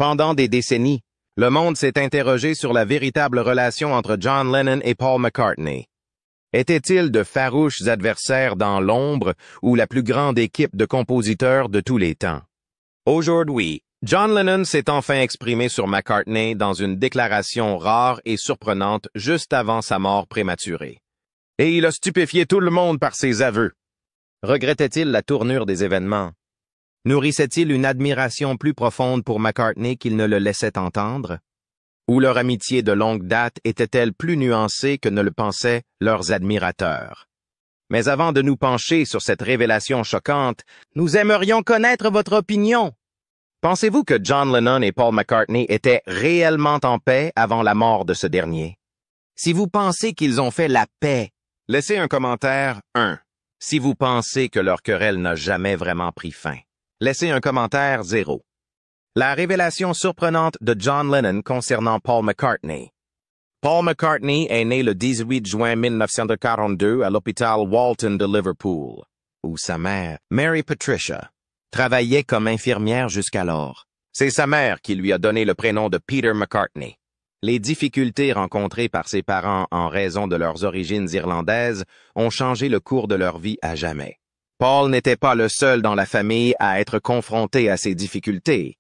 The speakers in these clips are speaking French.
Pendant des décennies, le monde s'est interrogé sur la véritable relation entre John Lennon et Paul McCartney. Étaient-ils de farouches adversaires dans l'ombre ou la plus grande équipe de compositeurs de tous les temps? Aujourd'hui, John Lennon s'est enfin exprimé sur McCartney dans une déclaration rare et surprenante juste avant sa mort prématurée. Et il a stupéfié tout le monde par ses aveux. Regrettait-il la tournure des événements? Nourrissait-il une admiration plus profonde pour McCartney qu'il ne le laissait entendre? Ou leur amitié de longue date était-elle plus nuancée que ne le pensaient leurs admirateurs? Mais avant de nous pencher sur cette révélation choquante, nous aimerions connaître votre opinion. Pensez-vous que John Lennon et Paul McCartney étaient réellement en paix avant la mort de ce dernier? Si vous pensez qu'ils ont fait la paix, laissez un commentaire 1. Si vous pensez que leur querelle n'a jamais vraiment pris fin, laissez un commentaire 0. La révélation surprenante de John Lennon concernant Paul McCartney. Paul McCartney est né le 18 juin 1942 à l'hôpital Walton de Liverpool, où sa mère, Mary Patricia, travaillait comme infirmière jusqu'alors. C'est sa mère qui lui a donné le prénom de Peter McCartney. Les difficultés rencontrées par ses parents en raison de leurs origines irlandaises ont changé le cours de leur vie à jamais. Paul n'était pas le seul dans la famille à être confronté à ces difficultés.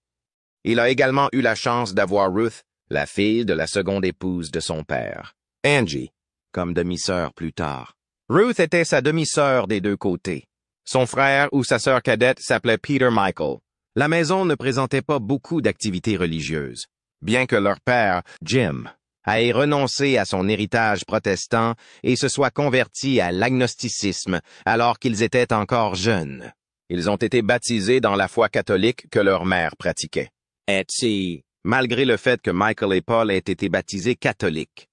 Il a également eu la chance d'avoir Ruth, la fille de la seconde épouse de son père, Angie, comme demi-sœur plus tard. Ruth était sa demi-sœur des deux côtés. Son frère ou sa sœur cadette s'appelait Peter Michael. La maison ne présentait pas beaucoup d'activités religieuses, bien que leur père, Jim, ait renoncé à son héritage protestant et se soit converti à l'agnosticisme alors qu'ils étaient encore jeunes. Ils ont été baptisés dans la foi catholique que leur mère pratiquait. Et malgré le fait que Michael et Paul aient été baptisés catholiques.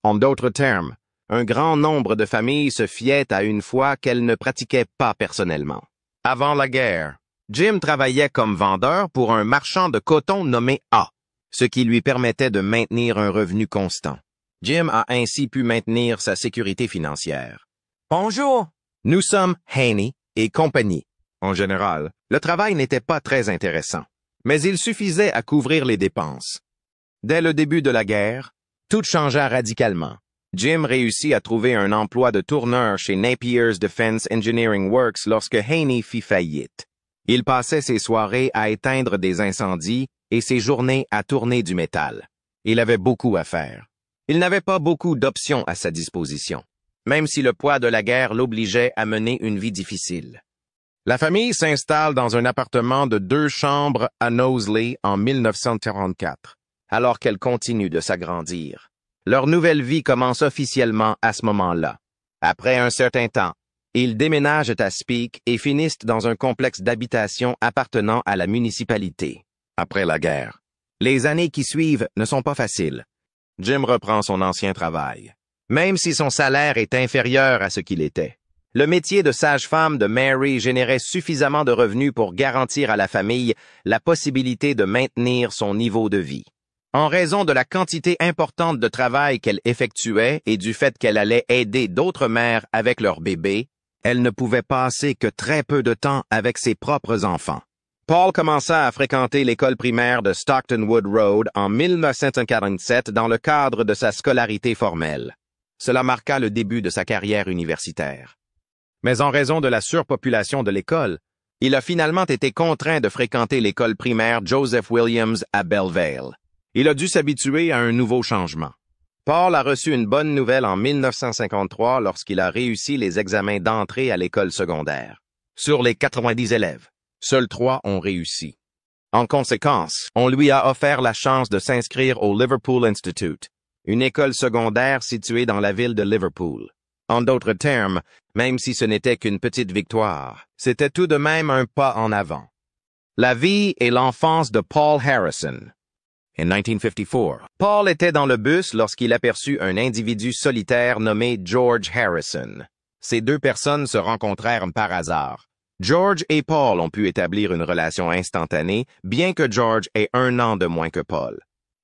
En d'autres termes, un grand nombre de familles se fiaient à une foi qu'elles ne pratiquaient pas personnellement. Avant la guerre, Jim travaillait comme vendeur pour un marchand de coton nommé A, ce qui lui permettait de maintenir un revenu constant. Jim a ainsi pu maintenir sa sécurité financière. Bonjour! Nous sommes Haney et compagnie. En général, le travail n'était pas très intéressant, mais il suffisait à couvrir les dépenses. Dès le début de la guerre, tout changea radicalement. Jim réussit à trouver un emploi de tourneur chez Napier's Defense Engineering Works lorsque Haney fit faillite. Il passait ses soirées à éteindre des incendies et ses journées à tourner du métal. Il avait beaucoup à faire. Il n'avait pas beaucoup d'options à sa disposition, même si le poids de la guerre l'obligeait à mener une vie difficile. La famille s'installe dans un appartement de 2 chambres à Knowsley en 1944, alors qu'elle continue de s'agrandir. Leur nouvelle vie commence officiellement à ce moment-là. Après un certain temps, ils déménagent à Speke et finissent dans un complexe d'habitation appartenant à la municipalité. Après la guerre, les années qui suivent ne sont pas faciles. Jim reprend son ancien travail, même si son salaire est inférieur à ce qu'il était. Le métier de sage-femme de Mary générait suffisamment de revenus pour garantir à la famille la possibilité de maintenir son niveau de vie. En raison de la quantité importante de travail qu'elle effectuait et du fait qu'elle allait aider d'autres mères avec leurs bébés, elle ne pouvait passer que très peu de temps avec ses propres enfants. Paul commença à fréquenter l'école primaire de Stockton Wood Road en 1947 dans le cadre de sa scolarité formelle. Cela marqua le début de sa carrière universitaire. Mais en raison de la surpopulation de l'école, il a finalement été contraint de fréquenter l'école primaire Joseph Williams à Bellevale. Il a dû s'habituer à un nouveau changement. Paul a reçu une bonne nouvelle en 1953 lorsqu'il a réussi les examens d'entrée à l'école secondaire. Sur les 90 élèves, seuls 3 ont réussi. En conséquence, on lui a offert la chance de s'inscrire au Liverpool Institute, une école secondaire située dans la ville de Liverpool. En d'autres termes, même si ce n'était qu'une petite victoire, c'était tout de même un pas en avant. La vie et l'enfance de Paul Harrison. En 1954, Paul était dans le bus lorsqu'il aperçut un individu solitaire nommé George Harrison. Ces 2 personnes se rencontrèrent par hasard. George et Paul ont pu établir une relation instantanée, bien que George ait 1 an de moins que Paul.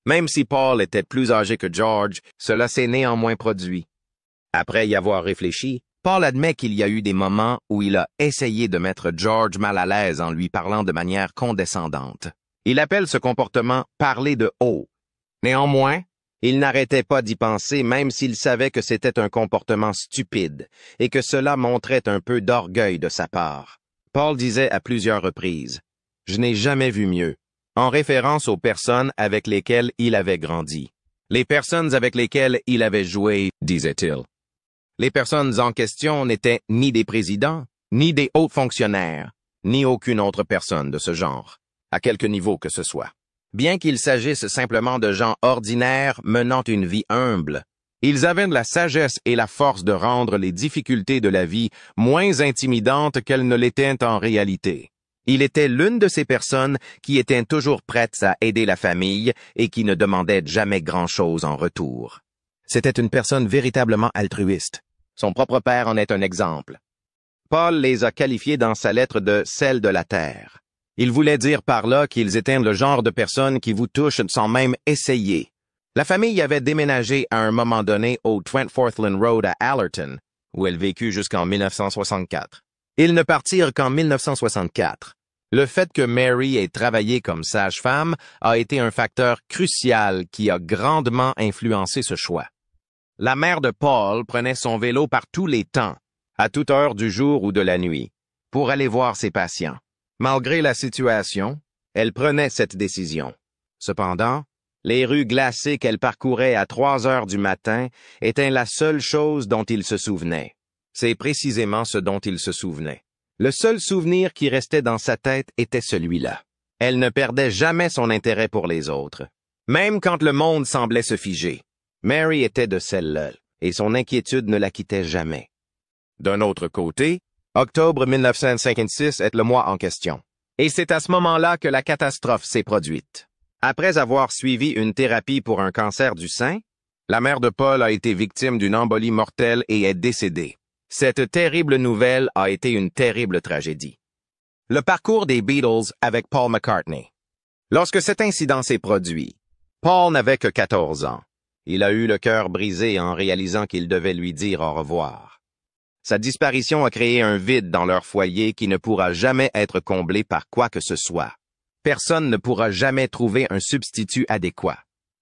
Même si Paul était plus âgé que George, cela s'est néanmoins produit. Après y avoir réfléchi, Paul admet qu'il y a eu des moments où il a essayé de mettre George mal à l'aise en lui parlant de manière condescendante. Il appelle ce comportement « parler de haut ». Néanmoins, il n'arrêtait pas d'y penser même s'il savait que c'était un comportement stupide et que cela montrait un peu d'orgueil de sa part. Paul disait à plusieurs reprises « Je n'ai jamais vu mieux », en référence aux personnes avec lesquelles il avait grandi. Les personnes avec lesquelles il avait joué, disait-il. Les personnes en question n'étaient ni des présidents, ni des hauts fonctionnaires, ni aucune autre personne de ce genre, à quelque niveau que ce soit. Bien qu'il s'agisse simplement de gens ordinaires menant une vie humble, ils avaient la sagesse et la force de rendre les difficultés de la vie moins intimidantes qu'elles ne l'étaient en réalité. Il était l'une de ces personnes qui étaient toujours prêtes à aider la famille et qui ne demandaient jamais grand-chose en retour. C'était une personne véritablement altruiste. Son propre père en est un exemple. Paul les a qualifiés dans sa lettre de « sel de la terre ». Il voulait dire par là qu'ils étaient le genre de personnes qui vous touchent sans même essayer. La famille avait déménagé à un moment donné au 24th Road à Allerton, où elle vécut jusqu'en 1964. Ils ne partirent qu'en 1964. Le fait que Mary ait travaillé comme sage-femme a été un facteur crucial qui a grandement influencé ce choix. La mère de Paul prenait son vélo par tous les temps, à toute heure du jour ou de la nuit, pour aller voir ses patients. Malgré la situation, elle prenait cette décision. Cependant, les rues glacées qu'elle parcourait à 3 heures du matin étaient la seule chose dont il se souvenait. C'est précisément ce dont il se souvenait. Le seul souvenir qui restait dans sa tête était celui-là. Elle ne perdait jamais son intérêt pour les autres. Même quand le monde semblait se figer, Mary était de celle-là, et son inquiétude ne la quittait jamais. D'un autre côté, octobre 1956 est le mois en question. Et c'est à ce moment-là que la catastrophe s'est produite. Après avoir suivi une thérapie pour un cancer du sein, la mère de Paul a été victime d'une embolie mortelle et est décédée. Cette terrible nouvelle a été une terrible tragédie. Le parcours des Beatles avec Paul McCartney. Lorsque cet incident s'est produit, Paul n'avait que 14 ans. Il a eu le cœur brisé en réalisant qu'il devait lui dire au revoir. Sa disparition a créé un vide dans leur foyer qui ne pourra jamais être comblé par quoi que ce soit. Personne ne pourra jamais trouver un substitut adéquat.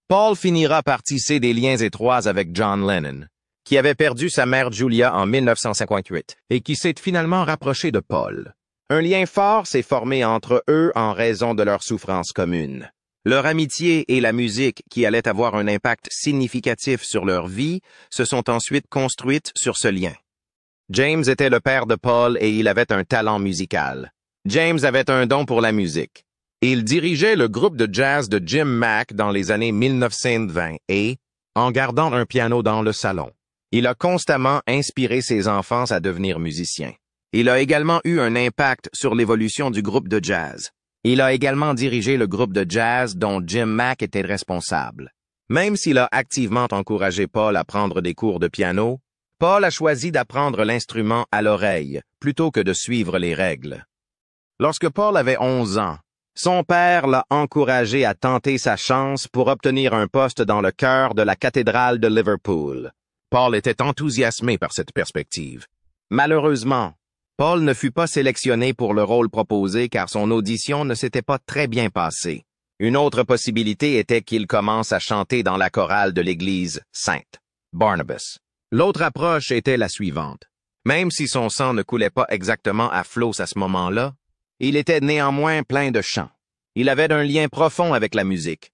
Paul finira par tisser des liens étroits avec John Lennon, qui avait perdu sa mère Julia en 1958 et qui s'est finalement rapproché de Paul. Un lien fort s'est formé entre eux en raison de leur souffrance commune. Leur amitié et la musique, qui allait avoir un impact significatif sur leur vie, se sont ensuite construites sur ce lien. James était le père de Paul et il avait un talent musical. James avait un don pour la musique. Il dirigeait le groupe de jazz de Jim Mack dans les années 1920 et, en gardant un piano dans le salon, il a constamment inspiré ses enfants à devenir musiciens. Il a également eu un impact sur l'évolution du groupe de jazz. Il a également dirigé le groupe de jazz dont Jim Mack était responsable. Même s'il a activement encouragé Paul à prendre des cours de piano, Paul a choisi d'apprendre l'instrument à l'oreille plutôt que de suivre les règles. Lorsque Paul avait 11 ans, son père l'a encouragé à tenter sa chance pour obtenir un poste dans le chœur de la cathédrale de Liverpool. Paul était enthousiasmé par cette perspective. Malheureusement, Paul ne fut pas sélectionné pour le rôle proposé car son audition ne s'était pas très bien passée. Une autre possibilité était qu'il commence à chanter dans la chorale de l'église Sainte Barnabas. L'autre approche était la suivante. Même si son sang ne coulait pas exactement à flots à ce moment-là, il était néanmoins plein de chant. Il avait un lien profond avec la musique.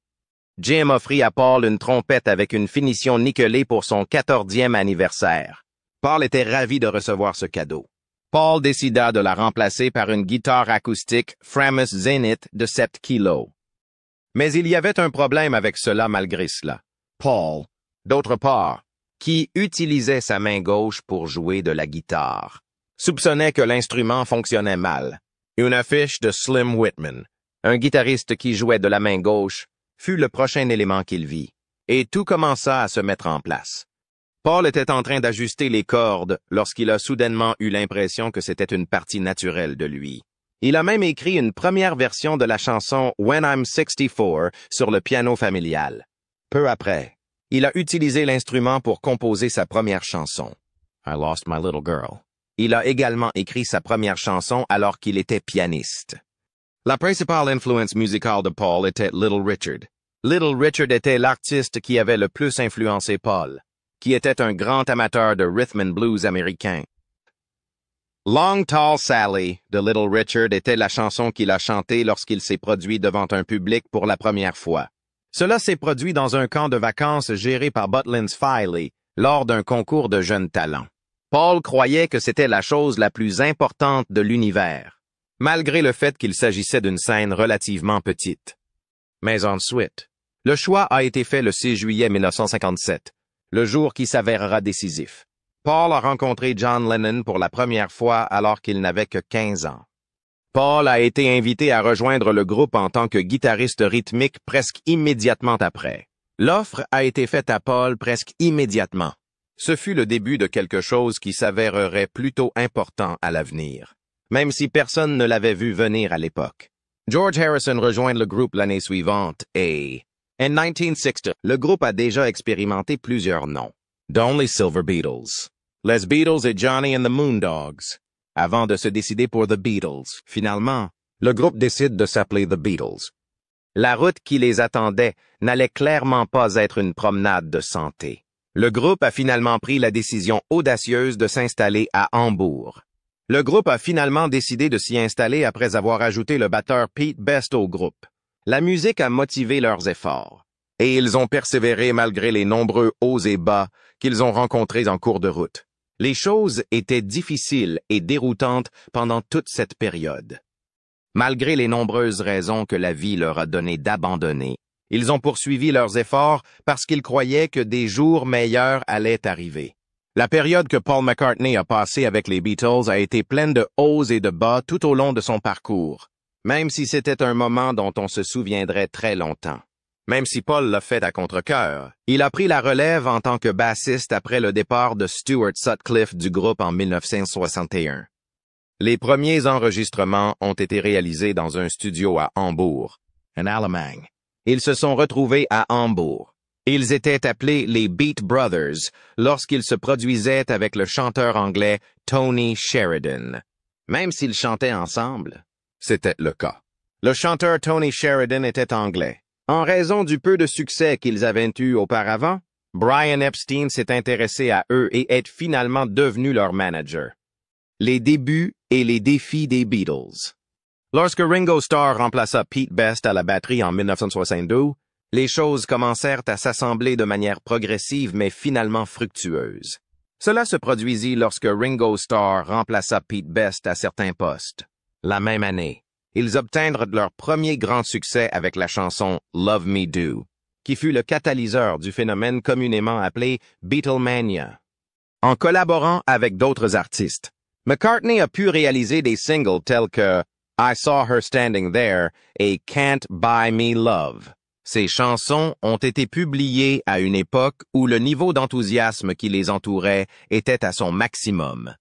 Jim offrit à Paul une trompette avec une finition nickelée pour son 14e anniversaire. Paul était ravi de recevoir ce cadeau. Paul décida de la remplacer par une guitare acoustique Framus Zenith de 7 kilos. Mais il y avait un problème avec cela malgré cela. Paul, d'autre part, qui utilisait sa main gauche pour jouer de la guitare, soupçonnait que l'instrument fonctionnait mal. Une affiche de Slim Whitman, un guitariste qui jouait de la main gauche, fut le prochain élément qu'il vit, et tout commença à se mettre en place. Paul était en train d'ajuster les cordes lorsqu'il a soudainement eu l'impression que c'était une partie naturelle de lui. Il a même écrit une première version de la chanson When I'm 64 sur le piano familial. Peu après, il a utilisé l'instrument pour composer sa première chanson, I Lost My Little Girl. Il a également écrit sa première chanson alors qu'il était pianiste. La principale influence musicale de Paul était Little Richard. Little Richard était l'artiste qui avait le plus influencé Paul, qui était un grand amateur de rhythm and blues américain. Long Tall Sally de Little Richard était la chanson qu'il a chantée lorsqu'il s'est produit devant un public pour la première fois. Cela s'est produit dans un camp de vacances géré par Butlins Filey lors d'un concours de jeunes talents. Paul croyait que c'était la chose la plus importante de l'univers, malgré le fait qu'il s'agissait d'une scène relativement petite. Mais ensuite, le choix a été fait le 6 juillet 1957, le jour qui s'avérera décisif. Paul a rencontré John Lennon pour la première fois alors qu'il n'avait que 15 ans. Paul a été invité à rejoindre le groupe en tant que guitariste rythmique presque immédiatement après. L'offre a été faite à Paul presque immédiatement. Ce fut le début de quelque chose qui s'avérerait plutôt important à l'avenir, même si personne ne l'avait vu venir à l'époque. George Harrison rejoint le groupe l'année suivante et, en 1960, le groupe a déjà expérimenté plusieurs noms, dont les Silver Beatles, les Beatles et Johnny and the Moondogs, avant de se décider pour The Beatles. Finalement, le groupe décide de s'appeler The Beatles. La route qui les attendait n'allait clairement pas être une promenade de santé. Le groupe a finalement pris la décision audacieuse de s'installer à Hambourg. Le groupe a finalement décidé de s'y installer après avoir ajouté le batteur Pete Best au groupe. La musique a motivé leurs efforts, et ils ont persévéré malgré les nombreux hauts et bas qu'ils ont rencontrés en cours de route. Les choses étaient difficiles et déroutantes pendant toute cette période. Malgré les nombreuses raisons que la vie leur a donné d'abandonner, ils ont poursuivi leurs efforts parce qu'ils croyaient que des jours meilleurs allaient arriver. La période que Paul McCartney a passée avec les Beatles a été pleine de hauts et de bas tout au long de son parcours, même si c'était un moment dont on se souviendrait très longtemps. Même si Paul l'a fait à contre-cœur, il a pris la relève en tant que bassiste après le départ de Stuart Sutcliffe du groupe en 1961. Les premiers enregistrements ont été réalisés dans un studio à Hambourg, en Allemagne. Ils se sont retrouvés à Hambourg. Ils étaient appelés les Beat Brothers lorsqu'ils se produisaient avec le chanteur anglais Tony Sheridan. Même s'ils chantaient ensemble, c'était le cas. Le chanteur Tony Sheridan était anglais. En raison du peu de succès qu'ils avaient eu auparavant, Brian Epstein s'est intéressé à eux et est finalement devenu leur manager. Les débuts et les défis des Beatles. Lorsque Ringo Starr remplaça Pete Best à la batterie en 1962, les choses commencèrent à s'assembler de manière progressive mais finalement fructueuse. Cela se produisit lorsque Ringo Starr remplaça Pete Best à certains postes. La même année, ils obtinrent leur premier grand succès avec la chanson Love Me Do, qui fut le catalyseur du phénomène communément appelé Beatlemania. En collaborant avec d'autres artistes, McCartney a pu réaliser des singles tels que I Saw Her Standing There et Can't Buy Me Love. Ces chansons ont été publiées à une époque où le niveau d'enthousiasme qui les entourait était à son maximum.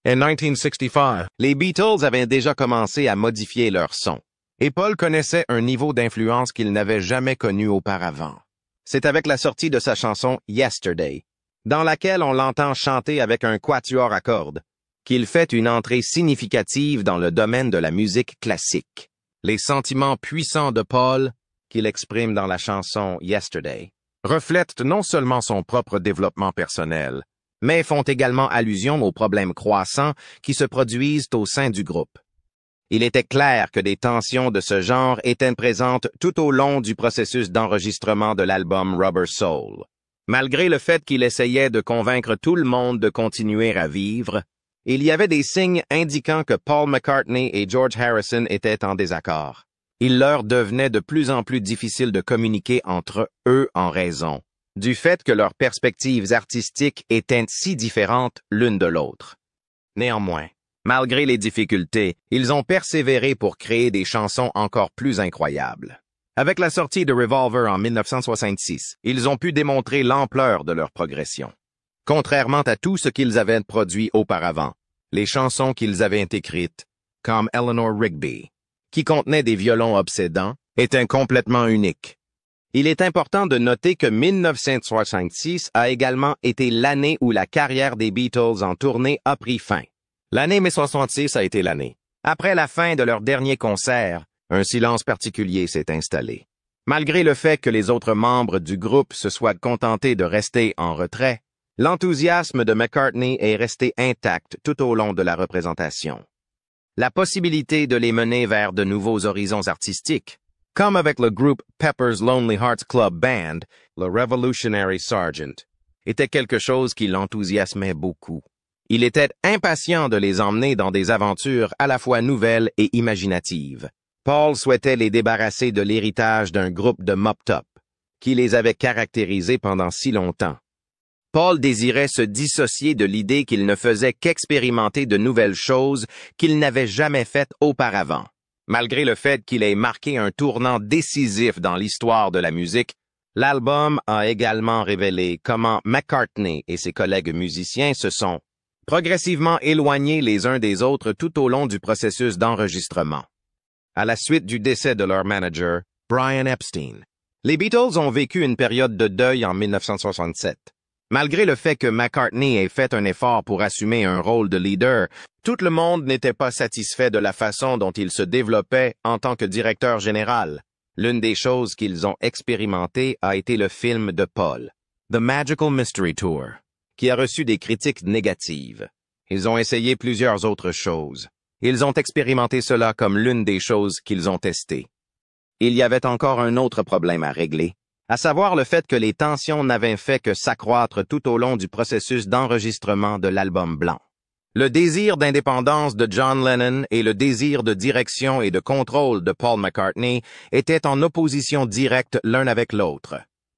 En 1965, les Beatles avaient déjà commencé à modifier leur son, et Paul connaissait un niveau d'influence qu'il n'avait jamais connu auparavant. C'est avec la sortie de sa chanson Yesterday, dans laquelle on l'entend chanter avec un quatuor à cordes, qu'il fait une entrée significative dans le domaine de la musique classique. Les sentiments puissants de Paul, qu'il exprime dans la chanson Yesterday, reflètent non seulement son propre développement personnel, mais font également allusion aux problèmes croissants qui se produisent au sein du groupe. Il était clair que des tensions de ce genre étaient présentes tout au long du processus d'enregistrement de l'album Rubber Soul. Malgré le fait qu'il essayait de convaincre tout le monde de continuer à vivre, il y avait des signes indiquant que Paul McCartney et George Harrison étaient en désaccord. Il leur devenait de plus en plus difficile de communiquer entre eux en raison du fait que leurs perspectives artistiques étaient si différentes l'une de l'autre. Néanmoins, malgré les difficultés, ils ont persévéré pour créer des chansons encore plus incroyables. Avec la sortie de Revolver en 1966, ils ont pu démontrer l'ampleur de leur progression. Contrairement à tout ce qu'ils avaient produit auparavant, les chansons qu'ils avaient écrites, comme Eleanor Rigby, qui contenait des violons obsédants, étaient complètement uniques. Il est important de noter que 1966 a également été l'année où la carrière des Beatles en tournée a pris fin. L'année 1966 a été l'année. Après la fin de leur dernier concert, Un silence particulier s'est installé. Malgré le fait que les autres membres du groupe se soient contentés de rester en retrait, l'enthousiasme de McCartney est resté intact tout au long de la représentation. La possibilité de les mener vers de nouveaux horizons artistiques, comme avec le groupe Pepper's Lonely Hearts Club Band, le Revolutionary Sergeant, était quelque chose qui l'enthousiasmait beaucoup. Il était impatient de les emmener dans des aventures à la fois nouvelles et imaginatives. Paul souhaitait les débarrasser de l'héritage d'un groupe de mop-top, qui les avait caractérisés pendant si longtemps. Paul désirait se dissocier de l'idée qu'il ne faisait qu'expérimenter de nouvelles choses qu'il n'avait jamais faites auparavant. Malgré le fait qu'il ait marqué un tournant décisif dans l'histoire de la musique, l'album a également révélé comment McCartney et ses collègues musiciens se sont progressivement éloignés les uns des autres tout au long du processus d'enregistrement. À la suite du décès de leur manager, Brian Epstein, les Beatles ont vécu une période de deuil en 1967. Malgré le fait que McCartney ait fait un effort pour assumer un rôle de leader, tout le monde n'était pas satisfait de la façon dont il se développait en tant que directeur général. L'une des choses qu'ils ont expérimentées a été le film de Paul, The Magical Mystery Tour, qui a reçu des critiques négatives. Ils ont essayé plusieurs autres choses. Ils ont expérimenté cela comme l'une des choses qu'ils ont testées. Il y avait encore un autre problème à régler, à savoir le fait que les tensions n'avaient fait que s'accroître tout au long du processus d'enregistrement de l'album blanc. Le désir d'indépendance de John Lennon et le désir de direction et de contrôle de Paul McCartney étaient en opposition directe l'un avec l'autre.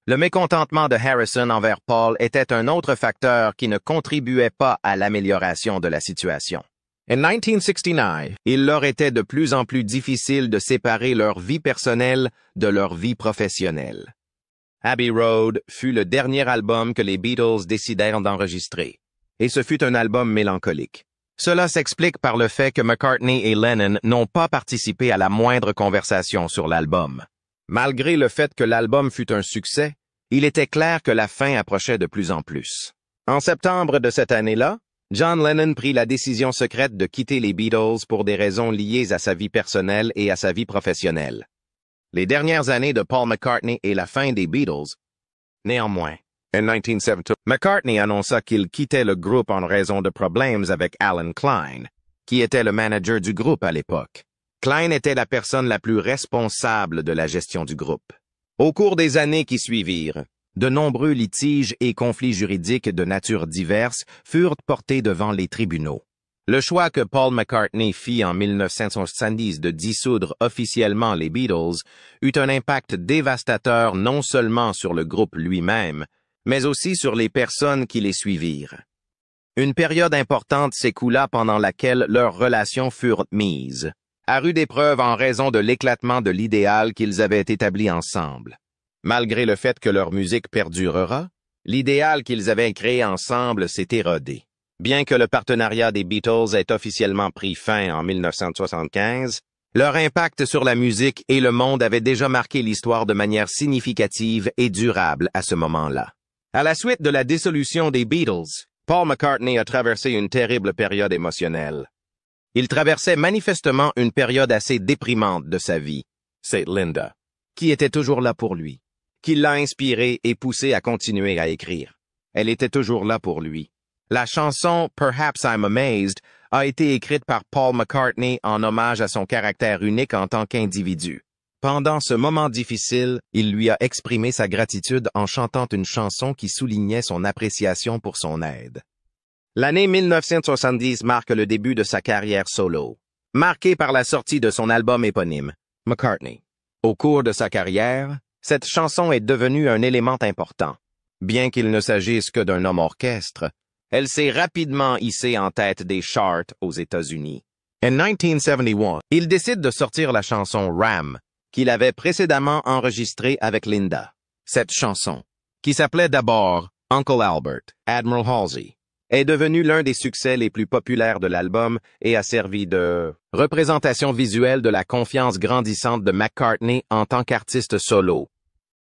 Le mécontentement de Harrison envers Paul était un autre facteur qui ne contribuait pas à l'amélioration de la situation. En 1969, il leur était de plus en plus difficile de séparer leur vie personnelle de leur vie professionnelle. Abbey Road fut le dernier album que les Beatles décidèrent d'enregistrer, et ce fut un album mélancolique. Cela s'explique par le fait que McCartney et Lennon n'ont pas participé à la moindre conversation sur l'album. Malgré le fait que l'album fut un succès, il était clair que la fin approchait de plus en plus. En septembre de cette année-là, John Lennon prit la décision secrète de quitter les Beatles pour des raisons liées à sa vie personnelle et à sa vie professionnelle. Les dernières années de Paul McCartney et la fin des Beatles. Néanmoins, en 1972, McCartney annonça qu'il quittait le groupe en raison de problèmes avec Alan Klein, qui était le manager du groupe à l'époque. Klein était la personne la plus responsable de la gestion du groupe. Au cours des années qui suivirent, de nombreux litiges et conflits juridiques de nature diverse furent portés devant les tribunaux. Le choix que Paul McCartney fit en 1970 de dissoudre officiellement les Beatles eut un impact dévastateur non seulement sur le groupe lui-même, mais aussi sur les personnes qui les suivirent. Une période importante s'écoula pendant laquelle leurs relations furent mises à rude épreuve en raison de l'éclatement de l'idéal qu'ils avaient établi ensemble. Malgré le fait que leur musique perdurera, l'idéal qu'ils avaient créé ensemble s'est érodé. Bien que le partenariat des Beatles ait officiellement pris fin en 1975, leur impact sur la musique et le monde avait déjà marqué l'histoire de manière significative et durable à ce moment-là. À la suite de la dissolution des Beatles, Paul McCartney a traversé une terrible période émotionnelle. Il traversait manifestement une période assez déprimante de sa vie. C'est Linda, qui était toujours là pour lui, qui l'a inspiré et poussé à continuer à écrire. Elle était toujours là pour lui. La chanson « Perhaps I'm Amazed » a été écrite par Paul McCartney en hommage à son caractère unique en tant qu'individu. Pendant ce moment difficile, il lui a exprimé sa gratitude en chantant une chanson qui soulignait son appréciation pour son aide. L'année 1970 marque le début de sa carrière solo, marquée par la sortie de son album éponyme, McCartney. Au cours de sa carrière, cette chanson est devenue un élément important. Bien qu'il ne s'agisse que d'un homme orchestre, elle s'est rapidement hissée en tête des charts aux États-Unis. En 1971, il décide de sortir la chanson Ram, qu'il avait précédemment enregistrée avec Linda. Cette chanson, qui s'appelait d'abord Uncle Albert, Admiral Halsey, est devenue l'un des succès les plus populaires de l'album et a servi de représentation visuelle de la confiance grandissante de McCartney en tant qu'artiste solo.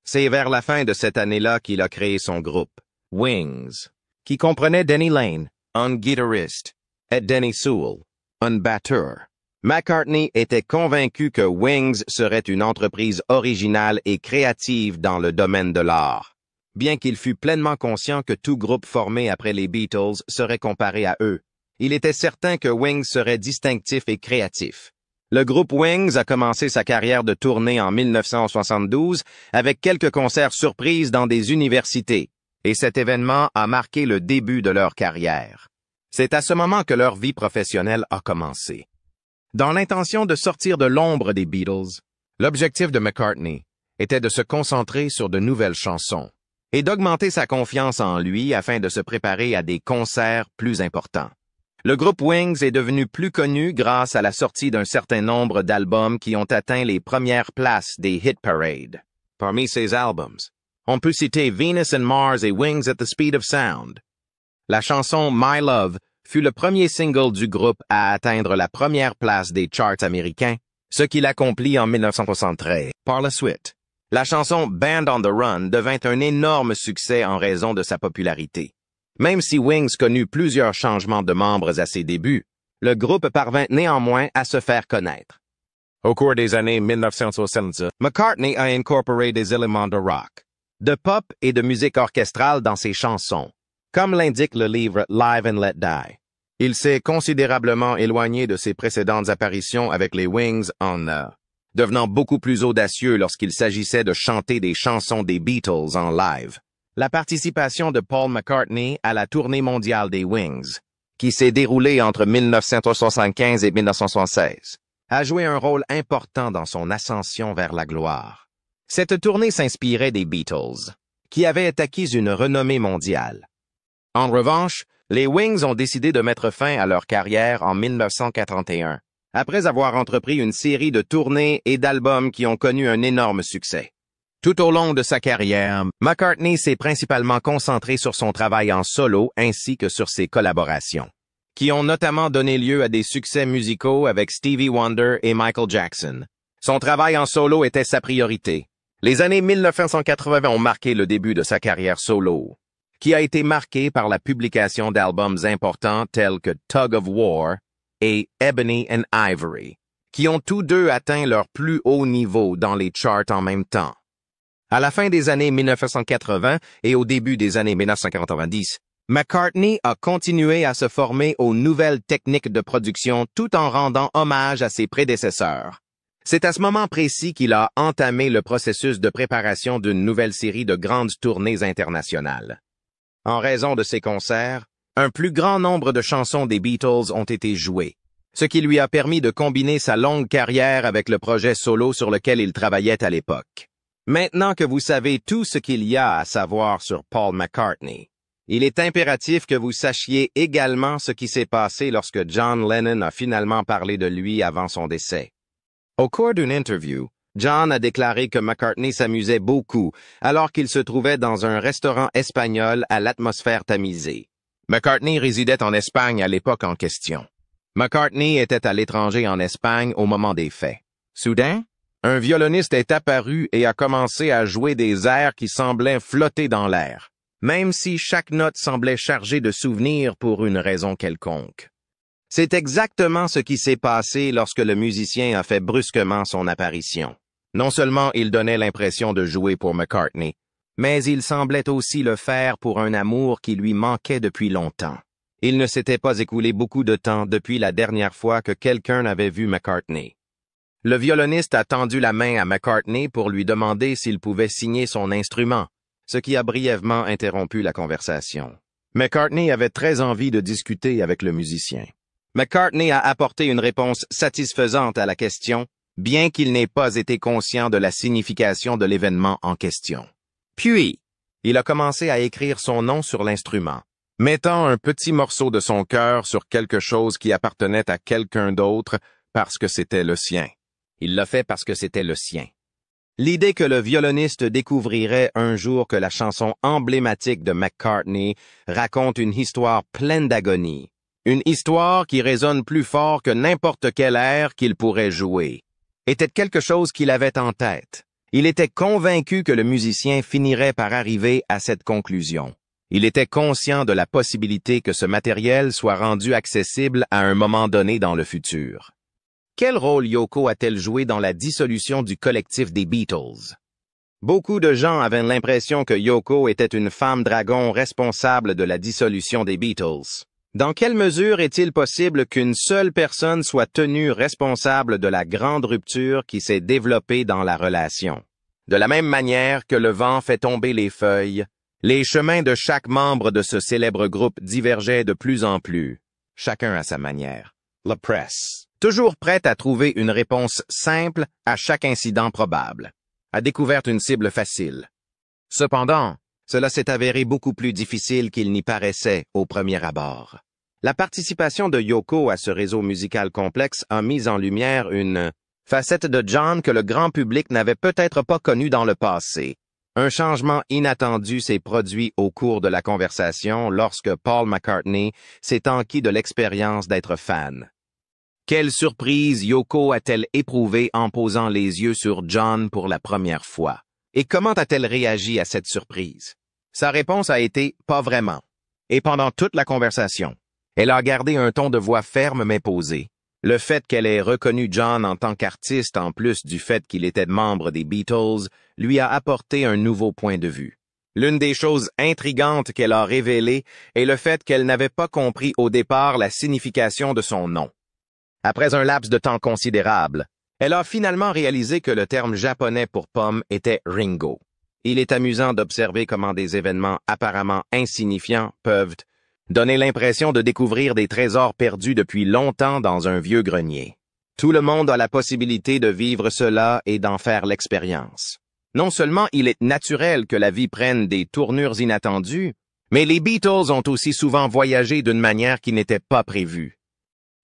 C'est vers la fin de cette année-là qu'il a créé son groupe, Wings, qui comprenait Denny Laine, un guitariste, et Denny Sewell, un batteur. McCartney était convaincu que Wings serait une entreprise originale et créative dans le domaine de l'art, bien qu'il fût pleinement conscient que tout groupe formé après les Beatles serait comparé à eux. Il était certain que Wings serait distinctif et créatif. Le groupe Wings a commencé sa carrière de tournée en 1972 avec quelques concerts surprises dans des universités, et cet événement a marqué le début de leur carrière. C'est à ce moment que leur vie professionnelle a commencé. Dans l'intention de sortir de l'ombre des Beatles, l'objectif de McCartney était de se concentrer sur de nouvelles chansons et d'augmenter sa confiance en lui afin de se préparer à des concerts plus importants. Le groupe Wings est devenu plus connu grâce à la sortie d'un certain nombre d'albums qui ont atteint les premières places des hit parades. Parmi ces albums, on peut citer Venus and Mars et Wings at the Speed of Sound. La chanson My Love fut le premier single du groupe à atteindre la première place des charts américains, ce qu'il accomplit en 1973. Par la suite, la chanson Band on the Run devint un énorme succès en raison de sa popularité. Même si Wings connut plusieurs changements de membres à ses débuts, le groupe parvint néanmoins à se faire connaître. Au cours des années 1970, McCartney a incorporé des éléments de rock, de pop et de musique orchestrale dans ses chansons, comme l'indique le livre Live and Let Die. Il s'est considérablement éloigné de ses précédentes apparitions avec les Wings devenant beaucoup plus audacieux lorsqu'il s'agissait de chanter des chansons des Beatles en live. La participation de Paul McCartney à la tournée mondiale des Wings, qui s'est déroulée entre 1975 et 1976, a joué un rôle important dans son ascension vers la gloire. Cette tournée s'inspirait des Beatles, qui avaient acquis une renommée mondiale. En revanche, les Wings ont décidé de mettre fin à leur carrière en 1981, après avoir entrepris une série de tournées et d'albums qui ont connu un énorme succès. Tout au long de sa carrière, McCartney s'est principalement concentré sur son travail en solo ainsi que sur ses collaborations, qui ont notamment donné lieu à des succès musicaux avec Stevie Wonder et Michael Jackson. Son travail en solo était sa priorité. Les années 1980 ont marqué le début de sa carrière solo, qui a été marquée par la publication d'albums importants tels que Tug of War et Ebony and Ivory, qui ont tous deux atteint leur plus haut niveau dans les charts en même temps. À la fin des années 1980 et au début des années 1990, McCartney a continué à se former aux nouvelles techniques de production tout en rendant hommage à ses prédécesseurs. C'est à ce moment précis qu'il a entamé le processus de préparation d'une nouvelle série de grandes tournées internationales. En raison de ces concerts, un plus grand nombre de chansons des Beatles ont été jouées, ce qui lui a permis de combiner sa longue carrière avec le projet solo sur lequel il travaillait à l'époque. Maintenant que vous savez tout ce qu'il y a à savoir sur Paul McCartney, il est impératif que vous sachiez également ce qui s'est passé lorsque John Lennon a finalement parlé de lui avant son décès. Au cours d'une interview, John a déclaré que McCartney s'amusait beaucoup alors qu'il se trouvait dans un restaurant espagnol à l'atmosphère tamisée. McCartney résidait en Espagne à l'époque en question. McCartney était à l'étranger en Espagne au moment des faits. Soudain, un violoniste est apparu et a commencé à jouer des airs qui semblaient flotter dans l'air, même si chaque note semblait chargée de souvenirs pour une raison quelconque. C'est exactement ce qui s'est passé lorsque le musicien a fait brusquement son apparition. Non seulement il donnait l'impression de jouer pour McCartney, mais il semblait aussi le faire pour un amour qui lui manquait depuis longtemps. Il ne s'était pas écoulé beaucoup de temps depuis la dernière fois que quelqu'un avait vu McCartney. Le violoniste a tendu la main à McCartney pour lui demander s'il pouvait signer son instrument, ce qui a brièvement interrompu la conversation. McCartney avait très envie de discuter avec le musicien. McCartney a apporté une réponse satisfaisante à la question, bien qu'il n'ait pas été conscient de la signification de l'événement en question. Puis, il a commencé à écrire son nom sur l'instrument, mettant un petit morceau de son cœur sur quelque chose qui appartenait à quelqu'un d'autre parce que c'était le sien. Il l'a fait parce que c'était le sien. L'idée que le violoniste découvrirait un jour que la chanson emblématique de McCartney raconte une histoire pleine d'agonie, une histoire qui résonne plus fort que n'importe quel air qu'il pourrait jouer, était quelque chose qu'il avait en tête. Il était convaincu que le musicien finirait par arriver à cette conclusion. Il était conscient de la possibilité que ce matériel soit rendu accessible à un moment donné dans le futur. Quel rôle Yoko a-t-elle joué dans la dissolution du collectif des Beatles? Beaucoup de gens avaient l'impression que Yoko était une femme dragon responsable de la dissolution des Beatles. Dans quelle mesure est-il possible qu'une seule personne soit tenue responsable de la grande rupture qui s'est développée dans la relation? De la même manière que le vent fait tomber les feuilles, les chemins de chaque membre de ce célèbre groupe divergeaient de plus en plus, chacun à sa manière. La presse, toujours prête à trouver une réponse simple à chaque incident probable, a découvert une cible facile. Cependant, cela s'est avéré beaucoup plus difficile qu'il n'y paraissait au premier abord. La participation de Yoko à ce réseau musical complexe a mis en lumière une facette de John que le grand public n'avait peut-être pas connue dans le passé. Un changement inattendu s'est produit au cours de la conversation lorsque Paul McCartney s'est enquis de l'expérience d'être fan. Quelle surprise Yoko a-t-elle éprouvée en posant les yeux sur John pour la première fois? Et comment a-t-elle réagi à cette surprise? Sa réponse a été « pas vraiment ». Et pendant toute la conversation, elle a gardé un ton de voix ferme mais posé. Le fait qu'elle ait reconnu John en tant qu'artiste, en plus du fait qu'il était membre des Beatles, lui a apporté un nouveau point de vue. L'une des choses intrigantes qu'elle a révélées est le fait qu'elle n'avait pas compris au départ la signification de son nom. Après un laps de temps considérable, elle a finalement réalisé que le terme japonais pour pomme était Ringo. Il est amusant d'observer comment des événements apparemment insignifiants peuvent donner l'impression de découvrir des trésors perdus depuis longtemps dans un vieux grenier. Tout le monde a la possibilité de vivre cela et d'en faire l'expérience. Non seulement il est naturel que la vie prenne des tournures inattendues, mais les Beatles ont aussi souvent voyagé d'une manière qui n'était pas prévue.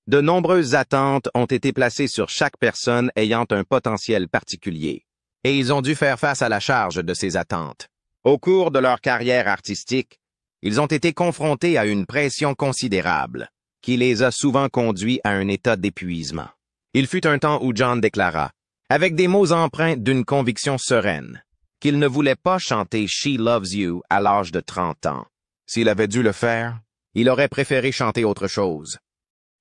De nombreuses attentes ont été placées sur chaque personne ayant un potentiel particulier, et ils ont dû faire face à la charge de ces attentes. Au cours de leur carrière artistique, ils ont été confrontés à une pression considérable, qui les a souvent conduits à un état d'épuisement. Il fut un temps où John déclara, avec des mots empreints d'une conviction sereine, qu'il ne voulait pas chanter « She Loves You » à l'âge de 30 ans. S'il avait dû le faire, il aurait préféré chanter autre chose.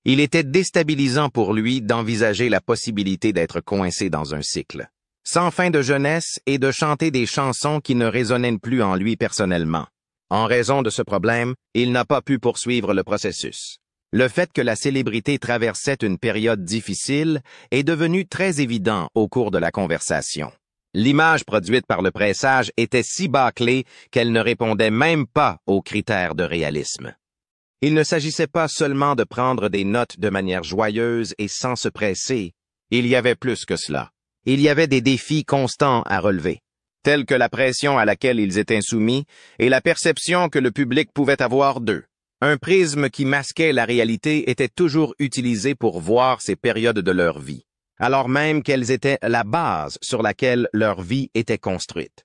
Il était déstabilisant pour lui d'envisager la possibilité d'être coincé dans un cycle, sans fin de jeunesse et de chanter des chansons qui ne résonnaient plus en lui personnellement. En raison de ce problème, il n'a pas pu poursuivre le processus. Le fait que la célébrité traversait une période difficile est devenu très évident au cours de la conversation. L'image produite par le pressage était si bâclée qu'elle ne répondait même pas aux critères de réalisme. Il ne s'agissait pas seulement de prendre des notes de manière joyeuse et sans se presser. Il y avait plus que cela. Il y avait des défis constants à relever, tels que la pression à laquelle ils étaient soumis et la perception que le public pouvait avoir d'eux. Un prisme qui masquait la réalité était toujours utilisé pour voir ces périodes de leur vie, alors même qu'elles étaient la base sur laquelle leur vie était construite.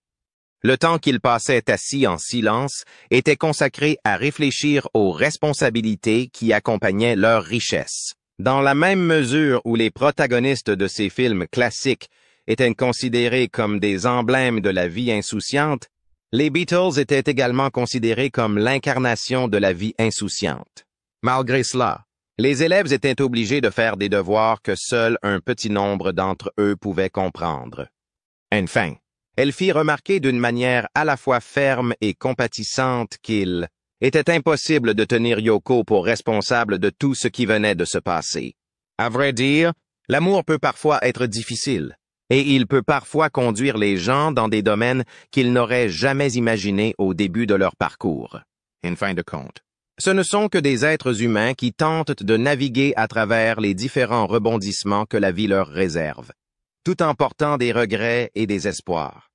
Le temps qu'ils passaient assis en silence était consacré à réfléchir aux responsabilités qui accompagnaient leur richesse. Dans la même mesure où les protagonistes de ces films classiques étaient considérés comme des emblèmes de la vie insouciante, les Beatles étaient également considérés comme l'incarnation de la vie insouciante. Malgré cela, les élèves étaient obligés de faire des devoirs que seul un petit nombre d'entre eux pouvaient comprendre. Enfin, elle fit remarquer d'une manière à la fois ferme et compatissante qu'il était impossible de tenir Yoko pour responsable de tout ce qui venait de se passer. À vrai dire, l'amour peut parfois être difficile, et il peut parfois conduire les gens dans des domaines qu'ils n'auraient jamais imaginés au début de leur parcours. En fin de compte, ce ne sont que des êtres humains qui tentent de naviguer à travers les différents rebondissements que la vie leur réserve, tout en portant des regrets et des espoirs.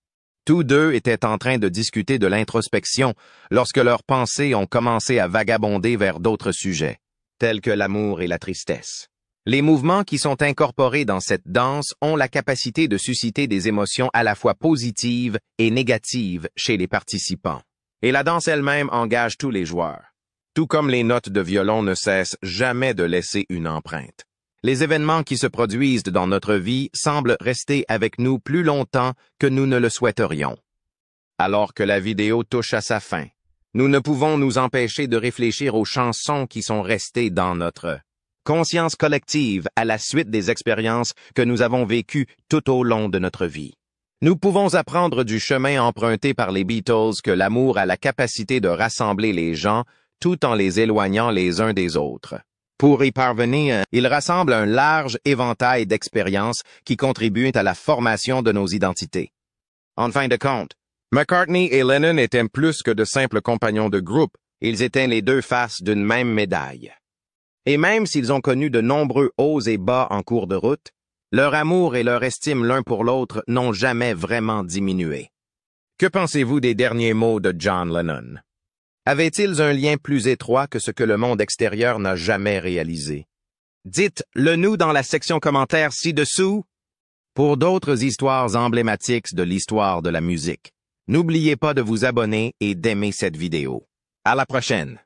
Tous deux étaient en train de discuter de l'introspection lorsque leurs pensées ont commencé à vagabonder vers d'autres sujets, tels que l'amour et la tristesse. Les mouvements qui sont incorporés dans cette danse ont la capacité de susciter des émotions à la fois positives et négatives chez les participants. Et la danse elle-même engage tous les joueurs. Tout comme les notes de violon ne cessent jamais de laisser une empreinte. Les événements qui se produisent dans notre vie semblent rester avec nous plus longtemps que nous ne le souhaiterions. Alors que la vidéo touche à sa fin, nous ne pouvons nous empêcher de réfléchir aux chansons qui sont restées dans notre conscience collective à la suite des expériences que nous avons vécues tout au long de notre vie. Nous pouvons apprendre du chemin emprunté par les Beatles que l'amour a la capacité de rassembler les gens tout en les éloignant les uns des autres. Pour y parvenir, il rassemble un large éventail d'expériences qui contribuent à la formation de nos identités. En fin de compte, McCartney et Lennon étaient plus que de simples compagnons de groupe, ils étaient les deux faces d'une même médaille. Et même s'ils ont connu de nombreux hauts et bas en cours de route, leur amour et leur estime l'un pour l'autre n'ont jamais vraiment diminué. Que pensez-vous des derniers mots de John Lennon? Avaient-ils un lien plus étroit que ce que le monde extérieur n'a jamais réalisé? Dites-le nous dans la section commentaires ci-dessous. Pour d'autres histoires emblématiques de l'histoire de la musique, n'oubliez pas de vous abonner et d'aimer cette vidéo. À la prochaine!